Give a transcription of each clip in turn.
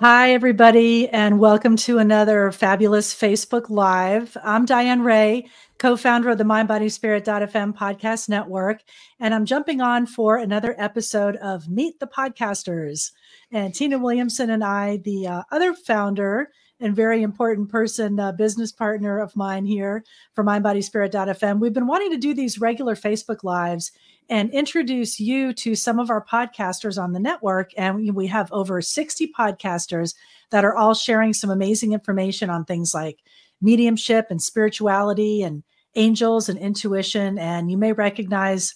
Hi, everybody, and welcome to another fabulous Facebook Live. I'm Diane Ray, co-founder of the MindBodySpirit.fm podcast network, and I'm jumping on for another episode of Meet the Podcasters. And Tina Williamson and I, the other founder and very important person, business partner of mine here for MindBodySpirit.fm, we've been wanting to do these regular Facebook Lives and introduce you to some of our podcasters on the network. And we have over 60 podcasters that are all sharing some amazing information on things like mediumship and spirituality and angels and intuition. And you may recognize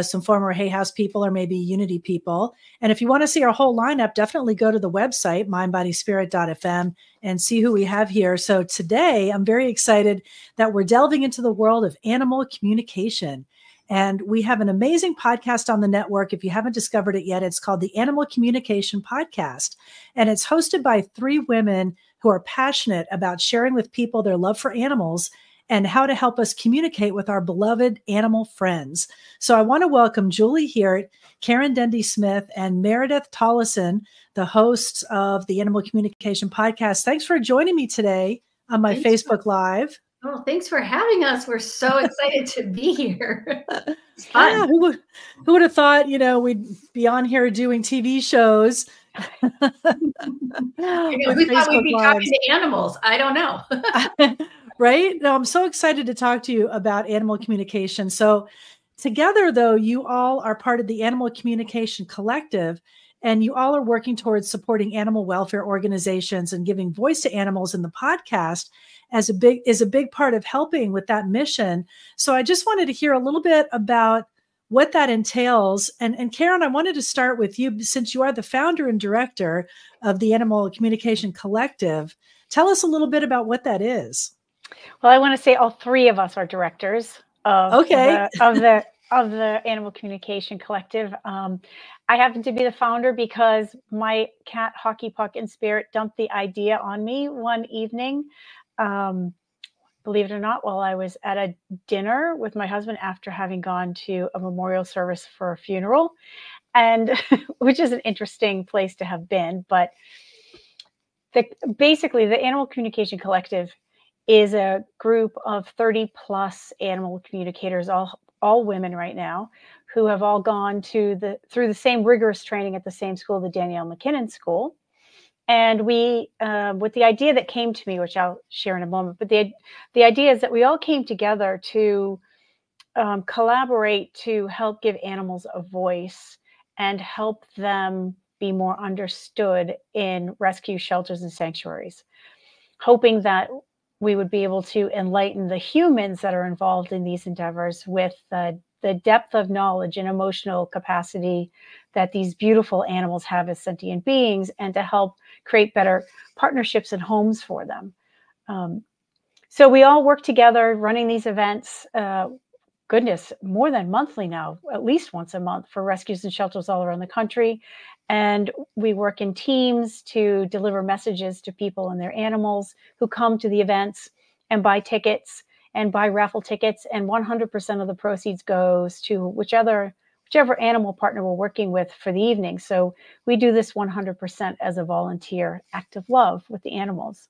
some former Hay House people or maybe Unity people. And if you want to see our whole lineup, definitely go to the website, mindbodyspirit.fm, and see who we have here. So today, I'm very excited that we're delving into the world of animal communication. And we have an amazing podcast on the network. If you haven't discovered it yet, it's called the Animal Communication Podcast. And it's hosted by three women who are passionate about sharing with people their love for animals and how to help us communicate with our beloved animal friends. So I want to welcome Julie Heert, Karen Dendy-Smith, and Meredith Tollison, the hosts of the Animal Communication Podcast. Thanks for joining me today on my Facebook Live. Oh, thanks for having us. We're so excited to be here. It's fun. Yeah, who would have thought, we'd be on here doing TV shows. We thought we'd be talking to animals. I don't know. Right? No, I'm so excited to talk to you about animal communication. So together, though, you all are part of the Animal Communication Collective, and you all are working towards supporting animal welfare organizations and giving voice to animals in the podcast is a big part of helping with that mission. So I just wanted to hear a little bit about what that entails. And Karen, I wanted to start with you, since you are the founder and director of the Animal Communication Collective. Tell us a little bit about what that is. Well, I want to say all three of us are directors of the Animal Communication Collective. I happen to be the founder because my cat, Hockey Puck in Spirit, dumped the idea on me one evening. Believe it or not, while I was at a dinner with my husband after having gone to a memorial service for a funeral, and which is an interesting place to have been. But basically, the Animal Communication Collective is a group of 30 plus animal communicators, all women right now, who have all gone through the same rigorous training at the same school, the Danielle McKinnon School. And we, with the idea that came to me, which I'll share in a moment, but the idea is that we all came together to collaborate to help give animals a voice and help them be more understood in rescue shelters and sanctuaries, hoping that we would be able to enlighten the humans that are involved in these endeavors with the depth of knowledge and emotional capacity that these beautiful animals have as sentient beings, and to help create better partnerships and homes for them. So we all work together running these events, more than monthly now, at least once a month, for rescues and shelters all around the country. And we work in teams to deliver messages to people and their animals who come to the events and buy tickets and buy raffle tickets. And 100% of the proceeds goes to whichever animal partner we're working with for the evening. So we do this 100% as a volunteer act of love with the animals.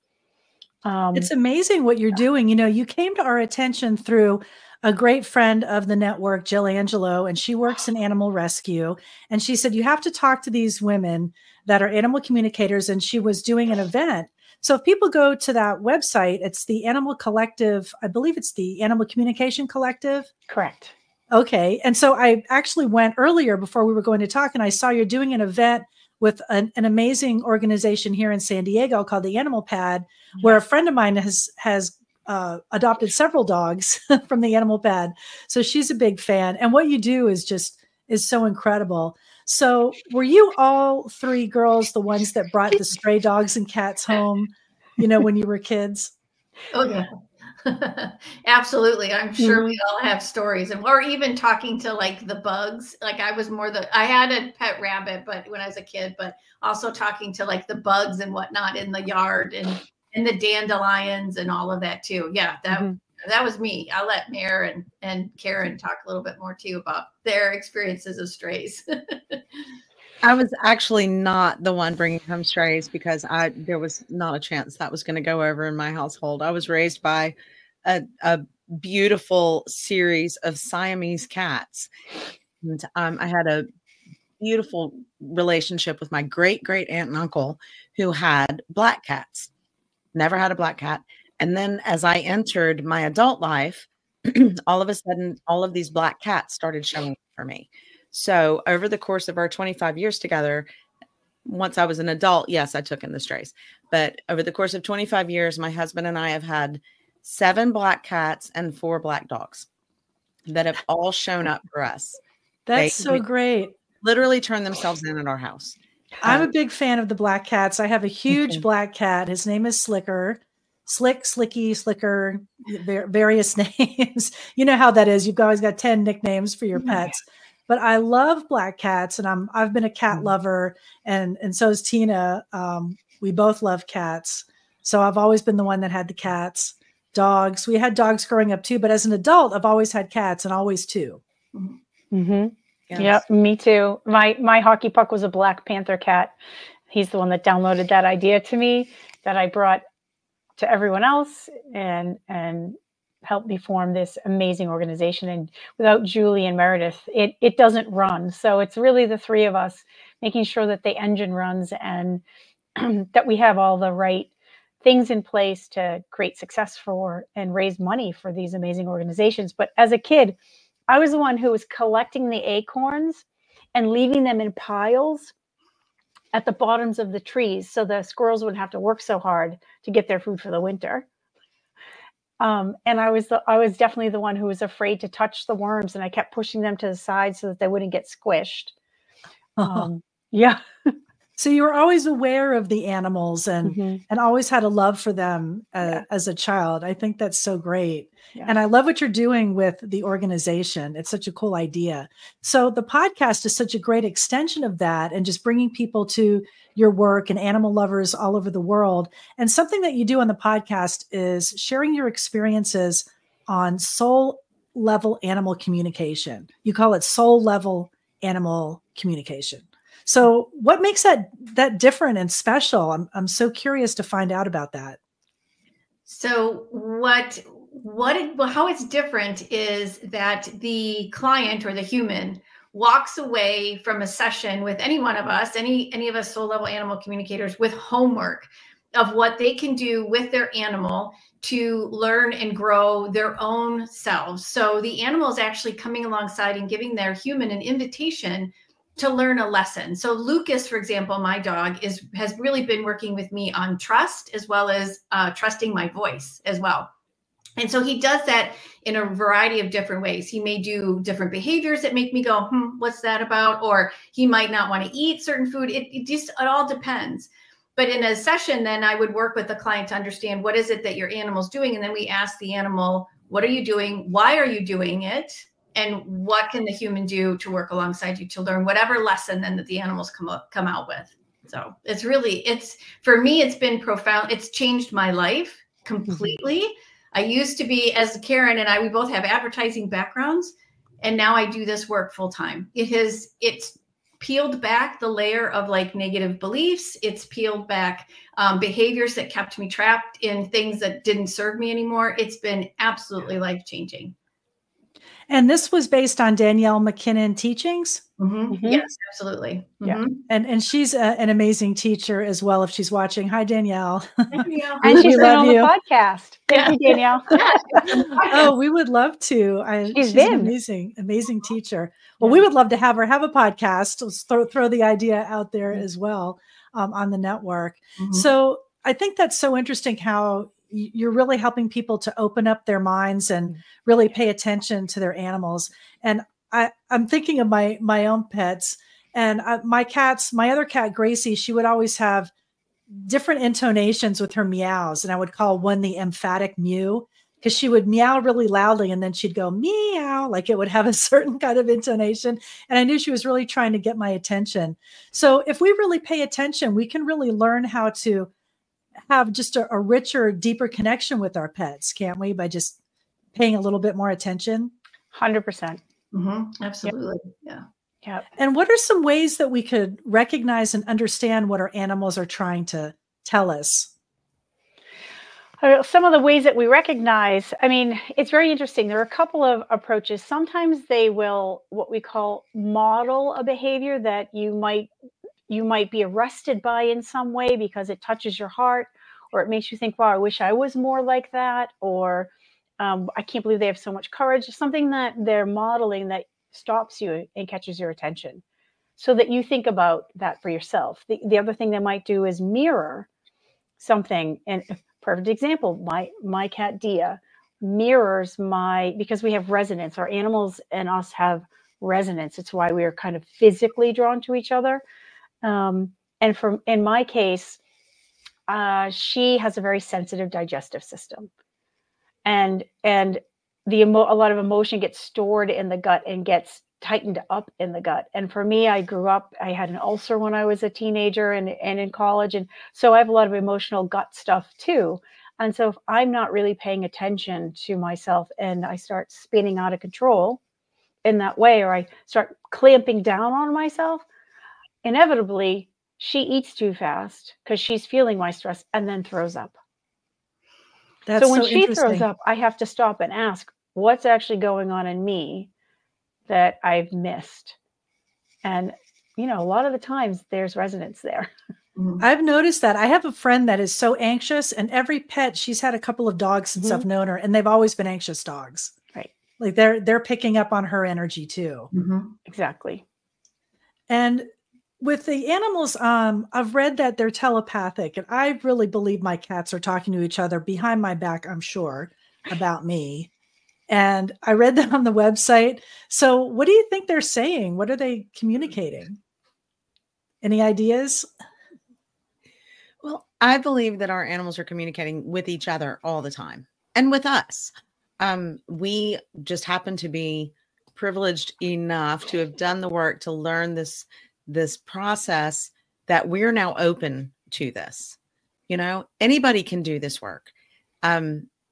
It's amazing what you're doing. You came to our attention through a great friend of the network, Jill Angelo, and she works in animal rescue. And she said, you have to talk to these women that are animal communicators. And she was doing an event. So if people go to that website, it's the Animal Collective. I believe it's the Animal Communication Collective. Correct. Okay. And so I actually went earlier before we were going to talk, and I saw you're doing an event with an amazing organization here in San Diego called the Animal Pad, where a friend of mine has adopted several dogs from the Animal Pad. So she's a big fan. And what you do is so incredible. So were you all three girls the ones that brought the stray dogs and cats home, when you were kids? Oh, yeah. Absolutely. I'm sure we all have stories, or even talking to like the bugs. Like I had a pet rabbit, but when I was a kid, but also talking to like the bugs and whatnot in the yard and the dandelions and all of that too. Yeah, that was me. I'll let Mare and Karen talk a little bit more too about their experiences of strays. I was actually not the one bringing home strays because there was not a chance that was going to go over in my household. I was raised by a beautiful series of Siamese cats. And I had a beautiful relationship with my great aunt and uncle who had black cats. Never had a black cat. And then as I entered my adult life, all of a sudden, all of these black cats started showing up for me. So over the course of our 25 years together, once I was an adult, yes, I took in the strays. But over the course of 25 years, my husband and I have had 7 black cats and 4 black dogs that have all shown up for us. That's so great. Literally turn themselves in at our house. I'm a big fan of the black cats. I have a huge black cat. His name is Slicker. Slick, Slicky, Slicker, various names. You know how that is. You've always got 10 nicknames for your pets. But I love black cats, and I've been a cat lover, and so is Tina. We both love cats. So I've always been the one that had the cats. Dogs. We had dogs growing up too, but as an adult, I've always had cats, and always 2. Mm-hmm. Yes. Yep, me too. My hockey puck was a Black Panther cat. He's the one that downloaded that idea to me, that I brought to everyone else, and helped me form this amazing organization. And without Julie and Meredith, it doesn't run. So it's really the 3 of us making sure that the engine runs, and that we have all the right things in place to create success for and raise money for these amazing organizations. But as a kid, I was the one who was collecting the acorns and leaving them in piles at the bottoms of the trees, so the squirrels wouldn't have to work so hard to get their food for the winter. And I was definitely the one who was afraid to touch the worms, and I kept pushing them to the side so that they wouldn't get squished. Yeah. So you were always aware of the animals and always had a love for them as a child. I think that's so great. Yeah. And I love what you're doing with the organization. It's such a cool idea. So the podcast is such a great extension of that, and just bringing people to your work and animal lovers all over the world. And something that you do on the podcast is sharing your experiences on soul level animal communication. You call it soul level animal communication. So what makes that different and special? I'm so curious to find out about that. So how it's different is that the client or the human walks away from a session with any one of us, any of us soul level animal communicators, with homework of what they can do with their animal to learn and grow their own selves. So the animal is actually coming alongside and giving their human an invitation to learn a lesson. So Lucas, for example, my dog, has really been working with me on trust, as well as trusting my voice as well. And so he does that in a variety of different ways. He may do different behaviors that make me go, what's that about? Or he might not want to eat certain food. It all depends. But in a session, then I would work with the client to understand, what is it that your animal's doing? And then we ask the animal, what are you doing? Why are you doing it? And what can the human do to work alongside you to learn whatever lesson then that the animals come out with? So for me, it's been profound. It's changed my life completely. I used to be, as Karen and we both have advertising backgrounds, and now I do this work full time. It's peeled back the layer of like negative beliefs. It's peeled back behaviors that kept me trapped in things that didn't serve me anymore. It's been absolutely life-changing. And this was based on Danielle McKinnon teachings? Yes, absolutely. Yeah. And she's an amazing teacher as well, if she's watching. Hi, Danielle. And she's been on the podcast. Thank you, Danielle. Oh, we would love to. She's an amazing teacher. Well, we would love to have her have a podcast. Let's throw the idea out there as well on the network. So I think that's so interesting how you're really helping people to open up their minds and really pay attention to their animals. And I'm thinking of my own pets, and my other cat, Gracie, she would always have different intonations with her meows. And I would call one the emphatic mew, because she would meow really loudly and then she'd go meow, like it would have a certain kind of intonation. And I knew she was really trying to get my attention. So if we really pay attention, we can really learn how to have just a richer, deeper connection with our pets, can't we? By just paying a little bit more attention. 100%. Absolutely. Yeah. Yeah. And what are some ways that we could recognize and understand what our animals are trying to tell us? Some of the ways that we recognize, I mean, it's very interesting. There are a couple of approaches. Sometimes they will, what we call, model a behavior that you might be arrested by in some way because it touches your heart, or it makes you think, wow, I wish I was more like that, or I can't believe they have so much courage. Something that they're modeling that stops you and catches your attention, so that you think about that for yourself. The other thing they might do is mirror something. And perfect example, my cat Dia mirrors because we have resonance. Our animals and us have resonance. It's why we are kind of physically drawn to each other. And in my case, she has a very sensitive digestive system, and a lot of emotion gets stored in the gut and gets tightened up in the gut. And for me, I had an ulcer when I was a teenager and in college. And so I have a lot of emotional gut stuff too. And so if I'm not really paying attention to myself and I start spinning out of control in that way, or I start clamping down on myself, inevitably she eats too fast because she's feeling my stress and then throws up. That's so when so she throws interesting. up, I have to stop and ask, what's actually going on in me that I've missed? And, a lot of the times there's resonance there. I've noticed that. I have a friend that is so anxious, and every pet, she's had a couple of dogs since I've known her, and they've always been anxious dogs. Right. Like they're picking up on her energy too. Exactly. And with the animals, I've read that they're telepathic, and I really believe my cats are talking to each other behind my back, I'm sure, about me. And I read that on the website. So what do you think they're saying? What are they communicating? Any ideas? Well, I believe that our animals are communicating with each other all the time and with us. We just happen to be privileged enough to have done the work to learn this process, that we're now open to this. Anybody can do this work.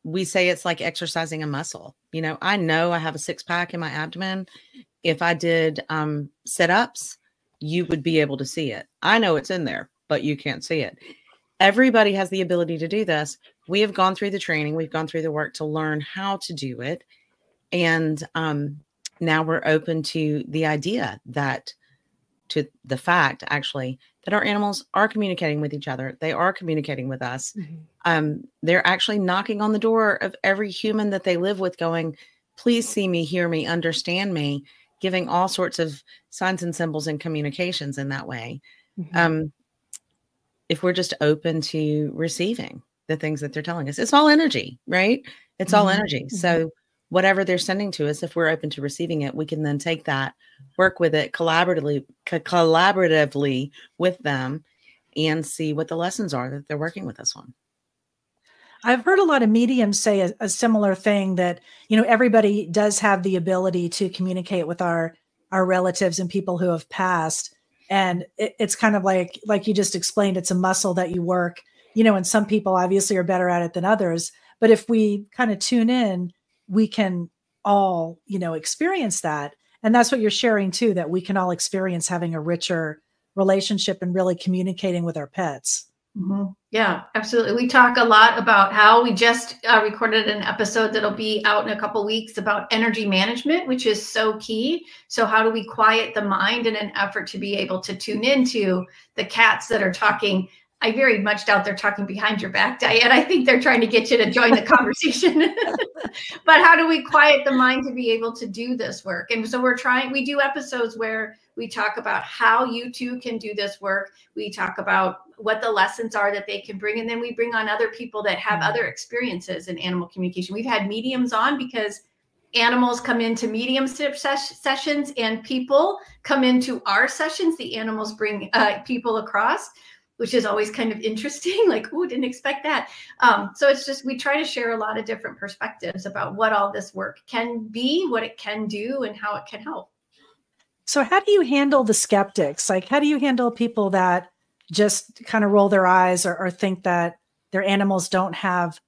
We say it's like exercising a muscle. I know I have a 6-pack in my abdomen. If I did sit-ups, you would be able to see it. I know it's in there, but you can't see it. Everybody has the ability to do this. We have gone through the training. We've gone through the work to learn how to do it. And now we're open to the idea to the fact, actually, that our animals are communicating with each other. They are communicating with us. They're actually knocking on the door of every human that they live with, going, please see me, hear me, understand me, giving all sorts of signs and symbols and communications in that way. If we're just open to receiving the things that they're telling us, it's all energy, right? It's all energy. So whatever they're sending to us, if we're open to receiving it, we can then take that, work with it collaboratively with them, and see what the lessons are that they're working with us on. I've heard a lot of mediums say a similar thing, that, everybody does have the ability to communicate with our relatives and people who have passed. And it's kind of like you just explained, it's a muscle that you work, and some people obviously are better at it than others. But if we kind of tune in, we can all, experience that. And that's what you're sharing too, that we can all experience having a richer relationship and really communicating with our pets. Yeah, absolutely. We talk a lot about how we just recorded an episode that'll be out in a couple weeks about energy management, which is so key. So how do we quiet the mind in an effort to be able to tune into the cats that are talking? I very much doubt they're talking behind your back, Diane. I think they're trying to get you to join the conversation. But how do we quiet the mind to be able to do this work? And so we do episodes where we talk about how you too can do this work. We talk about what the lessons are that they can bring. And then we bring on other people that have other experiences in animal communication. We've had mediums on because animals come into mediumship sessions and people come into our sessions. The animals bring people across, which is always kind of interesting. Like, oh, didn't expect that. So it's just, we try to share a lot of different perspectives about what all this work can be, what it can do, and how it can help. So how do you handle the skeptics? Like, how do you handle people that just kind of roll their eyes or think that their animals don't have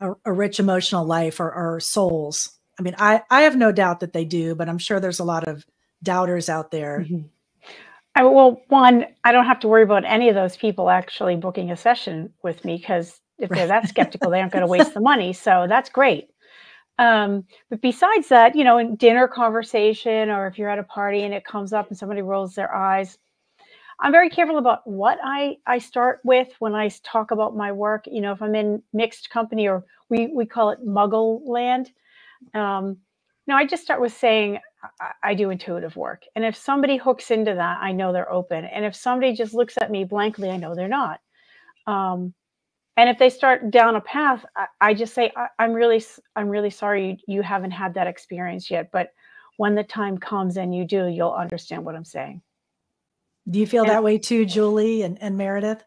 a rich emotional life or souls? I mean, I have no doubt that they do, but I'm sure there's a lot of doubters out there? Mm-hmm. Well, one, I don't have to worry about any of those people actually booking a session with me, because if they're that skeptical, they aren't going to waste the money. So that's great. But besides that, you know, in dinner conversation, or if you're at a party and it comes up and somebody rolls their eyes, I'm very careful about what I start with when I talk about my work. You know, if I'm in mixed company, or we call it Muggle land, no, I just start with saying I do intuitive work. And if somebody hooks into that, I know they're open. And if somebody just looks at me blankly, I know they're not. And if they start down a path, I just say, I'm really sorry you haven't had that experience yet. But when the time comes and you do, you'll understand what I'm saying. Do you feel that way too, Julie and Meredith?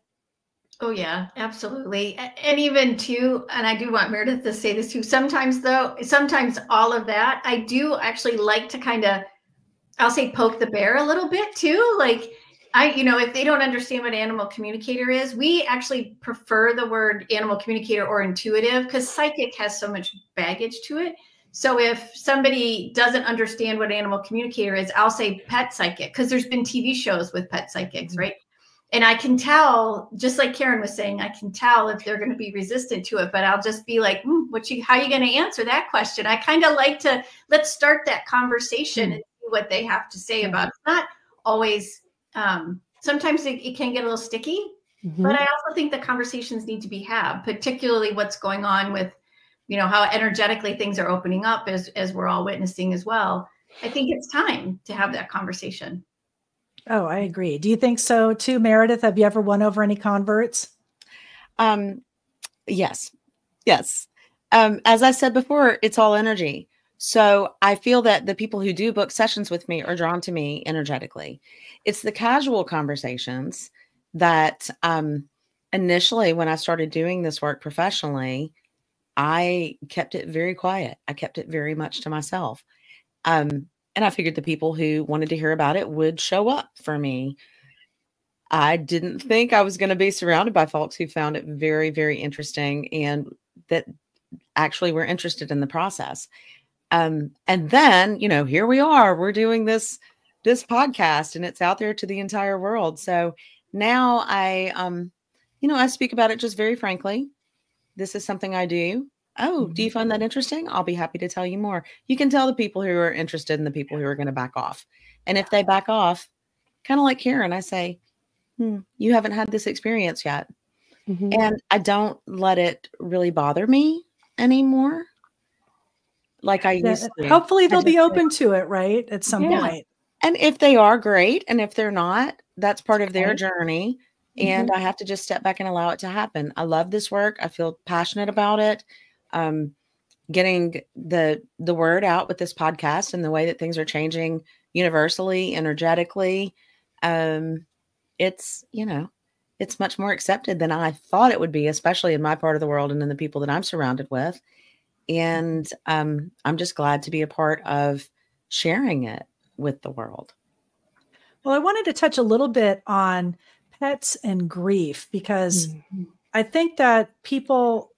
Oh yeah, absolutely. And even too, and I do want Meredith to say this too, sometimes all of that, I do actually like to kind of, I'll say poke the bear a little bit too. Like if they don't understand what animal communicator is, we actually prefer the word animal communicator or intuitive, because psychic has so much baggage to it. So if somebody doesn't understand what animal communicator is, I'll say pet psychic, because there's been TV shows with pet psychics, right? And I can tell, just like Karen was saying, I can tell if they're going to be resistant to it, but I'll just be like, how are you going to answer that question? I kind of like to, let's start that conversation and see what they have to say about it. It's not always, sometimes it can get a little sticky, but I also think the conversations need to be had, particularly what's going on with, how energetically things are opening up as we're all witnessing as well. I think it's time to have that conversation. Oh, I agree. Do you think so too, Meredith? Have you ever won over any converts? Yes. As I said before, it's all energy. So I feel that the people who do book sessions with me are drawn to me energetically. It's the casual conversations that initially, when I started doing this work professionally, I kept it very quiet. I kept it very much to myself. And I figured the people who wanted to hear about it would show up for me. I didn't think I was going to be surrounded by folks who found it very, very interesting and that actually were interested in the process. And then, here we are, we're doing this podcast and it's out there to the entire world. So now I speak about it just very frankly. This is something I do. Oh, do you find that interesting? I'll be happy to tell you more. You can tell the people who are interested and the people who are going to back off. And if they back off, kind of like Karen, I say, you haven't had this experience yet. And I don't let it really bother me anymore. Like I used to. Hopefully they'll be open to it, right? At some point. And if they are, great. And if they're not, that's part of their journey. And I have to just step back and allow it to happen. I love this work. I feel passionate about it. Getting the word out with this podcast and the way that things are changing universally, energetically. It's much more accepted than I thought it would be, especially in my part of the world and in the people that I'm surrounded with. And I'm just glad to be a part of sharing it with the world. Well, I wanted to touch a little bit on pets and grief, because I think that people,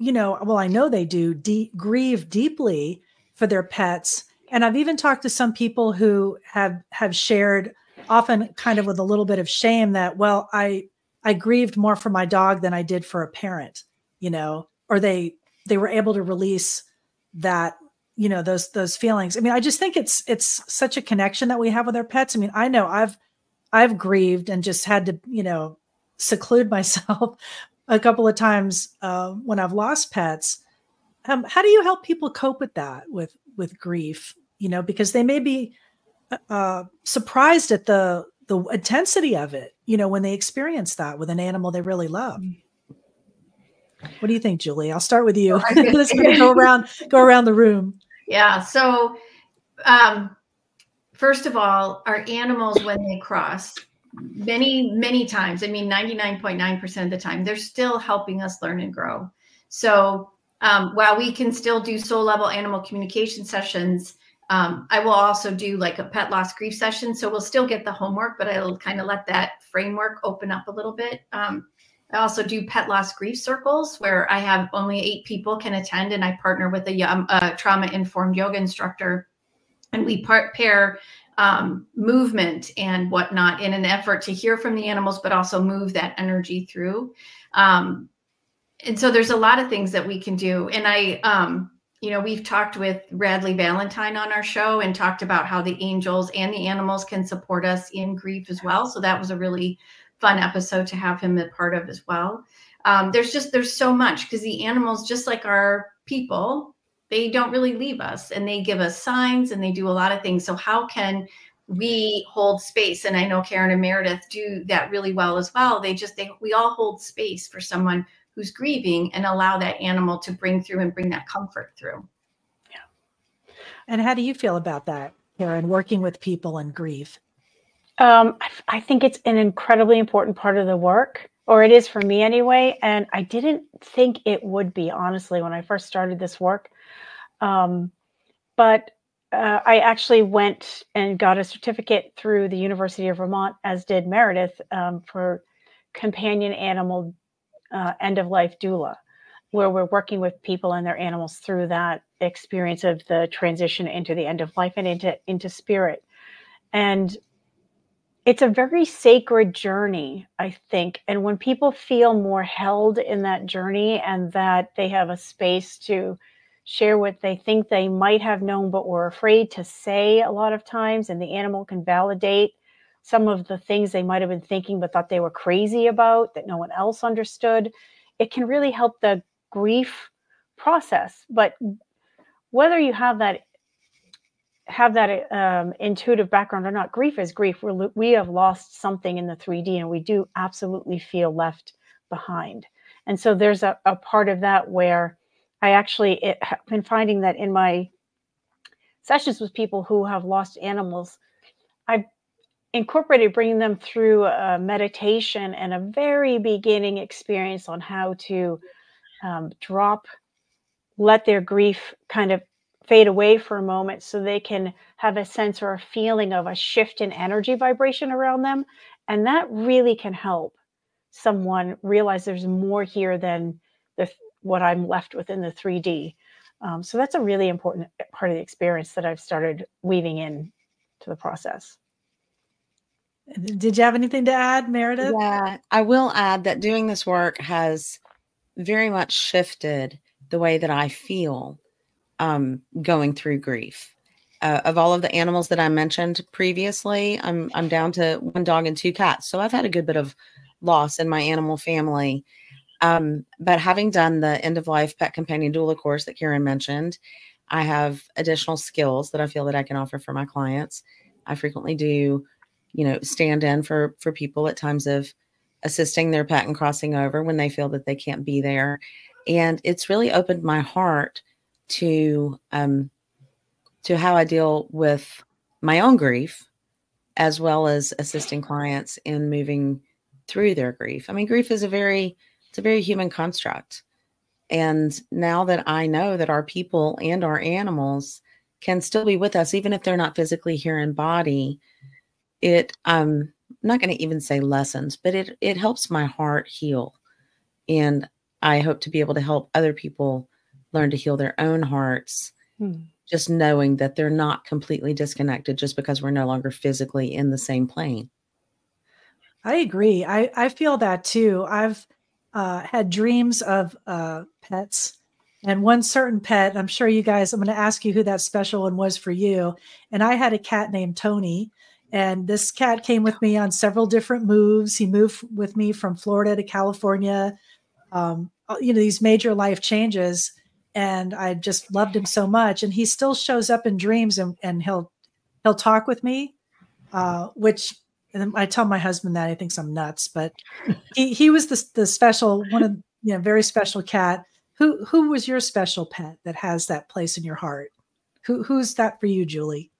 I know they do grieve deeply for their pets. And I've even talked to some people who have shared, often kind of with a little bit of shame, that, well, I grieved more for my dog than I did for a parent, or they were able to release that, those feelings. I mean, I just think it's such a connection that we have with our pets. I mean, I know I've grieved and just had to, seclude myself a couple of times when I've lost pets. How do you help people cope with that, with grief? Because they may be surprised at the intensity of it, when they experience that with an animal they really love. What do you think, Julie? I'll start with you. Let's go around the room. Yeah. So, first of all, our animals, when they cross, many, many times, 99.9% of the time, they're still helping us learn and grow. So while we can still do soul level animal communication sessions, I will also do like a pet loss grief session. So we'll still get the homework, but I'll kind of let that framework open up a little bit. I also do pet loss grief circles where I have only 8 people can attend, and I partner with a trauma-informed yoga instructor, and we pair movement and whatnot in an effort to hear from the animals, but also move that energy through. And so there's a lot of things that we can do. And we've talked with Radley Valentine on our show and talked about how the angels and the animals can support us in grief as well. So that was a really fun episode to have him a part of as well. There's so much, because the animals, just like our people, they don't really leave us, and they give us signs, and they do a lot of things. So how can we hold space? And I know Karen and Meredith do that really well as well. We all hold space for someone who's grieving and allow that animal to bring through and bring that comfort through. Yeah. And how do you feel about that, Karen, working with people in grief? I think it's an incredibly important part of the work, or it is for me anyway. And I didn't think it would be, honestly, when I first started this work. But I actually went and got a certificate through the University of Vermont, as did Meredith, for companion animal end-of-life doula, where we're working with people and their animals through that experience of the transition into the end of life and into spirit. And it's a very sacred journey, I think. And when people feel more held in that journey, and that they have a space to share what they think they might have known but were afraid to say a lot of times, and the animal can validate some of the things they might have been thinking but thought they were crazy about, that no one else understood, it can really help the grief process. But whether you have that intuitive background or not, grief is grief. We have lost something in the 3D, and we do absolutely feel left behind. And so there's a part of that where I actually have been finding that in my sessions with people who have lost animals, I've incorporated bringing them through a meditation and a very beginning experience on how to let their grief kind of fade away for a moment, so they can have a sense or a feeling of a shift in energy vibration around them. And that really can help someone realize there's more here than what I'm left with in the 3D. So that's a really important part of the experience that I've started weaving in to the process. Did you have anything to add, Meredith? Yeah, I will add that doing this work has very much shifted the way that I feel going through grief. Of all of the animals that I mentioned previously, I'm down to 1 dog and 2 cats. So I've had a good bit of loss in my animal family. But having done the end-of-life pet companion doula course that Karen mentioned, I have additional skills that I feel that I can offer for my clients. I frequently do, stand in for people at times of assisting their pet and crossing over when they feel that they can't be there. And it's really opened my heart to how I deal with my own grief, as well as assisting clients in moving through their grief. I mean, grief is a very human construct. And now that I know that our people and our animals can still be with us, even if they're not physically here in body, I'm not going to even say lessons, but it helps my heart heal. And I hope to be able to help other people learn to heal their own hearts, just knowing that they're not completely disconnected just because we're no longer physically in the same plane. I agree. I feel that too. I've had dreams of pets, and one certain pet, I'm sure you guys, I'm going to ask you who that special one was for you. And I had a cat named Tony, and this cat came with me on several different moves. He moved with me from Florida to California, these major life changes. And I just loved him so much. And he still shows up in dreams, and he'll talk with me, and I tell my husband that he thinks I'm nuts, but he was the special one of, very special cat. Who was your special pet that has that place in your heart? Who's that for you, Julie?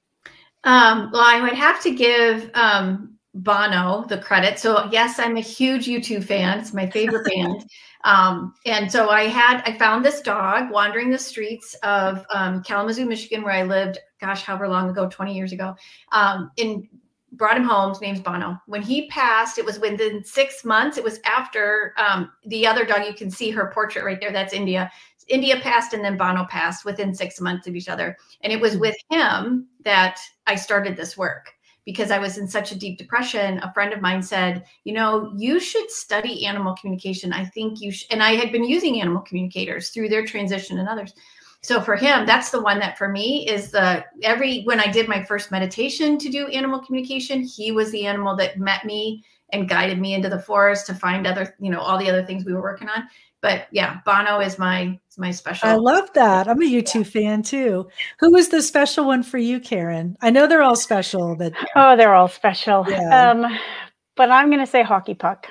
Well, I would have to give Bono the credit. So yes, I'm a huge U2 fan. It's my favorite band. And so I found this dog wandering the streets of Kalamazoo, Michigan, where I lived, gosh, however long ago, 20 years ago, brought him home. His name's Bono. When he passed, it was within 6 months. It was after the other dog. You can see her portrait right there. That's India. India passed, and then Bono passed within 6 months of each other. And it was with him that I started this work, because I was in such a deep depression. A friend of mine said, you know, you should study animal communication. I think you should. And I had been using animal communicators through their transition and others. So for him, that's the one that for me is when I did my first meditation to do animal communication, he was the animal that met me and guided me into the forest to find other, you know, all the other things we were working on. But yeah, Bono is my special. I love that. I'm a U2 fan too. Who was the special one for you, Karen? I know they're all special, but oh, they're all special. Yeah. But I'm going to say Hockey Puck.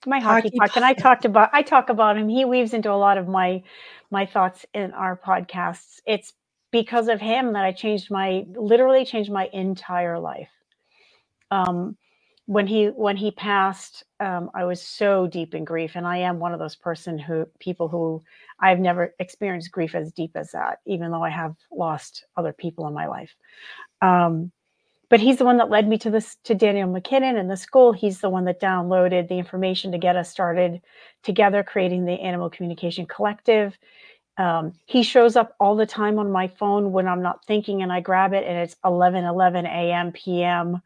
My Hockey Puck. And I talk about him. He weaves into a lot of my thoughts in our podcasts. It's because of him that I literally changed my entire life. When he passed, I was so deep in grief, and I am one of those people who I've never experienced grief as deep as that, even though I have lost other people in my life. But he's the one that led me to Daniel McKinnon and the school. He's the one that downloaded the information to get us started together, creating the Animal Communication Collective. He shows up all the time on my phone when I'm not thinking, and I grab it, and it's 11:11 a.m., p.m.,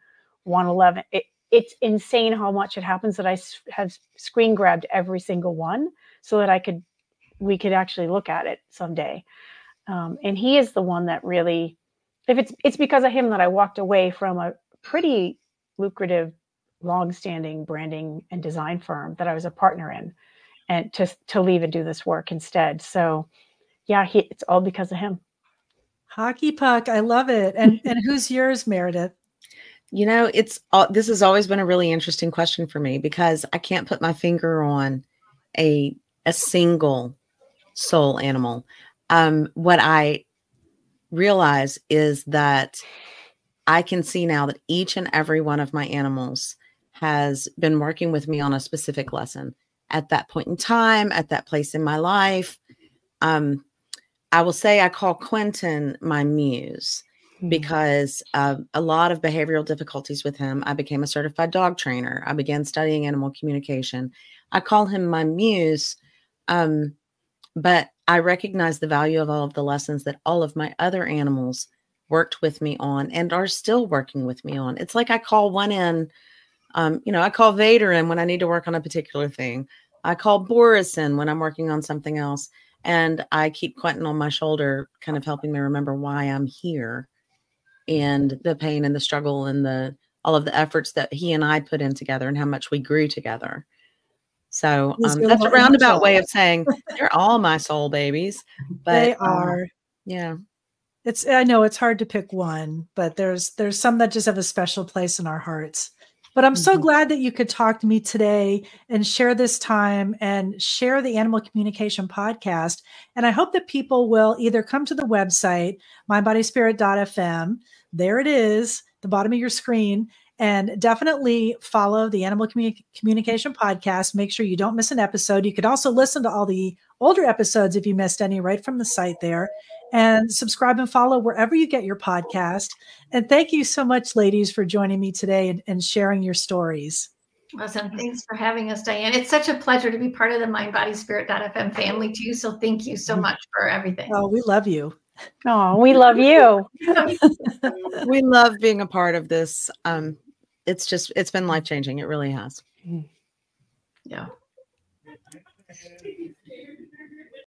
1:11. It's insane how much it happens that I have screen grabbed every single one so that we could actually look at it someday. And he is the one that really, it's because of him that I walked away from a pretty lucrative, long-standing branding and design firm that I was a partner in, and to leave and do this work instead. So yeah, it's all because of him. Hockey Puck. I love it. And who's yours, Meredith? You know, this has always been a really interesting question for me, because I can't put my finger on a single soul animal. What I realize is that I can see now that each and every one of my animals has been working with me on a specific lesson at that point in time, at that place in my life. I will say I call Quentin my muse, because of a lot of behavioral difficulties with him. I became a certified dog trainer. I began studying animal communication. I call him my muse, but I recognize the value of all of the lessons that all of my other animals worked with me on and are still working with me on. It's like I call one in, I call Vader in when I need to work on a particular thing. I call Boris in when I'm working on something else. And I keep Quentin on my shoulder, kind of helping me remember why I'm here, and the pain and the struggle and all of the efforts that he and I put in together, and how much we grew together. So that's a roundabout way of saying they're all my soul babies. But they are. Yeah. I know it's hard to pick one, but there's some that just have a special place in our hearts. But I'm so glad that you could talk to me today and share this time and share the Animal Communication Podcast. And I hope that people will either come to the website, mindbodyspirit.fm. There it is, the bottom of your screen. And definitely follow the Animal Communication Podcast. Make sure you don't miss an episode. You could also listen to all the older episodes if you missed any right from the site there. And subscribe and follow wherever you get your podcast. And thank you so much, ladies, for joining me today and sharing your stories. Awesome. Thanks for having us, Diane. It's such a pleasure to be part of the mindbodyspirit.fm family too. So thank you so much for everything. Oh, we love you. Oh, we love you. We love being a part of this. It's been life-changing. It really has. Yeah.